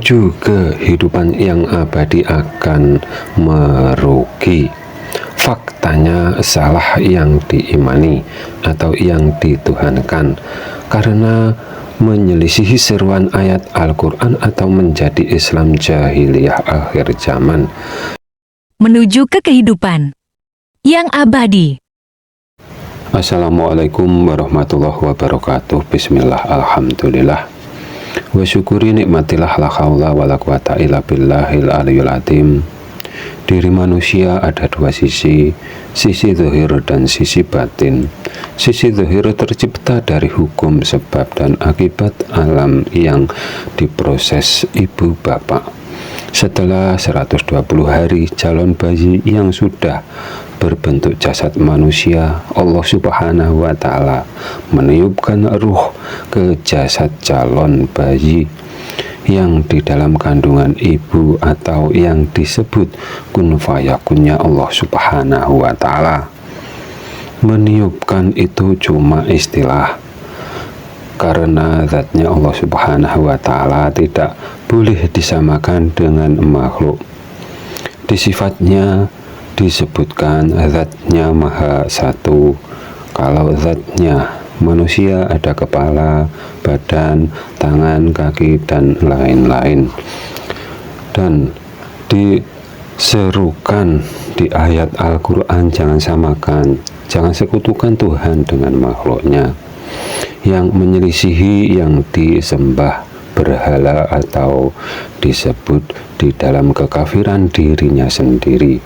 menuju kehidupan yang abadi akan merugi. Faktanya salah yang diimani atau yang dituhankan, karena menyelisihi seruan ayat Al-Quran atau menjadi Islam jahiliyah akhir zaman. Menuju ke kehidupan yang abadi. Assalamualaikum warahmatullahi wabarakatuh. Bismillah, alhamdulillah, wa syukuri nikmatillah, la haula wa la quwata illa billahil aliyul azim. Diri manusia ada dua sisi zahir dan sisi batin. Sisi zahir tercipta dari hukum sebab dan akibat alam yang diproses ibu bapak. Setelah 120 hari calon bayi yang sudah berbentuk jasad manusia, Allah Subhanahu wa Ta'ala meniupkan ruh ke jasad calon bayi yang di dalam kandungan ibu atau yang disebut kun fayakunnya Allah Subhanahu wa Ta'ala. Meniupkan itu cuma istilah, karena zatnya Allah Subhanahu wa Ta'ala tidak boleh disamakan dengan makhluk. Di sifatnya disebutkan zatnya maha satu. Kalau zatnya manusia ada kepala, badan, tangan, kaki, dan lain-lain. Dan diserukan di ayat Al-Quran, jangan samakan, jangan sekutukan Tuhan dengan makhluknya. Yang menyelisihi yang disembah berhala atau disebut di dalam kekafiran dirinya sendiri.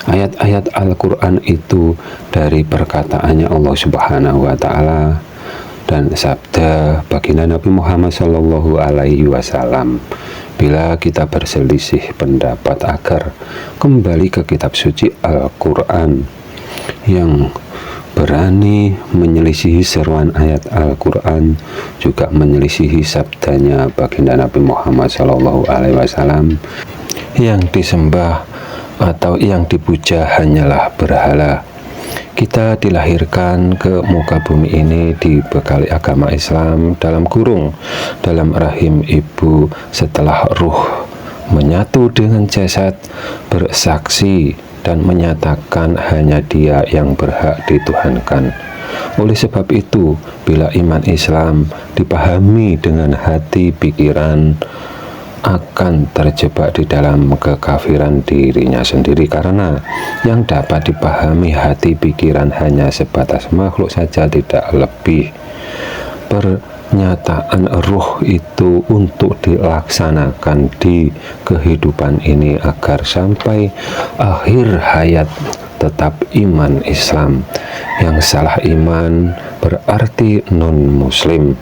Ayat-ayat Al-Quran itu dari perkataannya Allah Subhanahu wa Ta'ala dan sabda baginda Nabi Muhammad Sallallahu Alaihi Wasallam. Bila kita berselisih pendapat agar kembali ke kitab suci Al-Quran yang berani menyelisihi seruan ayat Al-Quran, juga menyelisihi sabdanya baginda Nabi Muhammad Sallallahu Alaihi Wasallam, yang disembah atau yang dipuja hanyalah berhala. Kita dilahirkan ke muka bumi ini dibekali agama Islam dalam kurung dalam rahim ibu, setelah ruh menyatu dengan jasad, bersaksi dan menyatakan hanya Dia yang berhak dituhankan. Oleh sebab itu, bila iman Islam dipahami dengan hati pikiran, akan terjebak di dalam kekafiran dirinya sendiri, karena yang dapat dipahami hati pikiran hanya sebatas makhluk saja, tidak lebih. Pernyataan ruh itu untuk dilaksanakan di kehidupan ini agar sampai akhir hayat tetap iman Islam. Yang salah iman berarti non-muslim.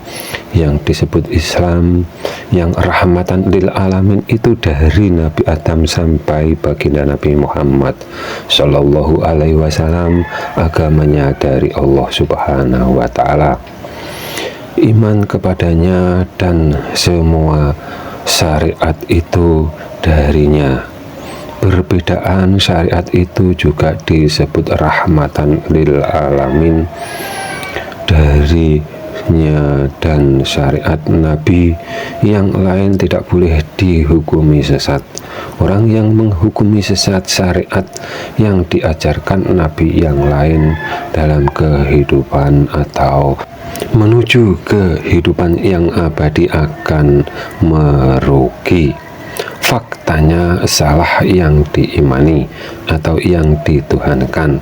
Yang disebut Islam yang rahmatan lil alamin itu dari Nabi Adam sampai baginda Nabi Muhammad Sallallahu Alaihi Wasallam, agamanya dari Allah Subhanahu wa Ta'ala. Iman kepadanya dan semua syariat itu darinya. Perbedaan syariat itu juga disebut rahmatan lil alamin darinya, dan syariat Nabi yang lain tidak boleh dihukumi sesat. Orang yang menghukumi sesat syariat yang diajarkan Nabi yang lain dalam kehidupan atau menuju kehidupan yang abadi akan merugi. Faktanya salah yang diimani atau yang dituhankan,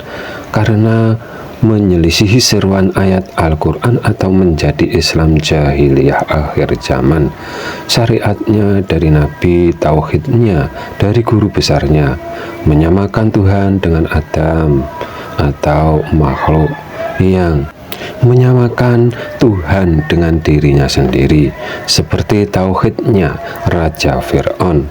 karena menyelisihi seruan ayat Al-Quran atau menjadi Islam jahiliyah akhir zaman. Syariatnya dari Nabi, tauhidnya dari guru besarnya, menyamakan Tuhan dengan Adam atau makhluk, yang menyamakan Tuhan dengan dirinya sendiri, seperti tauhidnya Raja Fir'aun.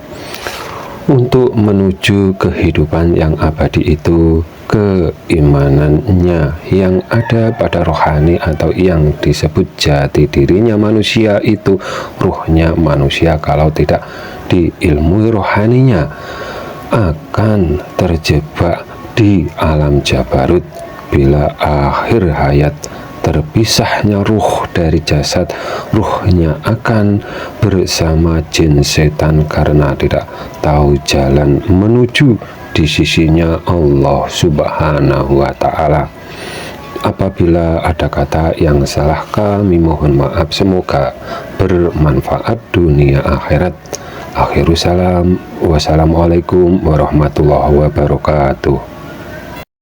Untuk menuju kehidupan yang abadi itu, keimanannya yang ada pada rohani atau yang disebut jati dirinya manusia itu ruhnya manusia, kalau tidak diilmui rohaninya akan terjebak di alam jabarut bila akhir hayat terpisahnya ruh dari jasad, ruhnya akan bersama jin setan karena tidak tahu jalan menuju di sisinya Allah Subhanahu wa Ta'ala. Apabila ada kata yang salah, kami mohon maaf. Semoga bermanfaat dunia akhirat. Akhirus salam. Wassalamualaikum warahmatullahi wabarakatuh.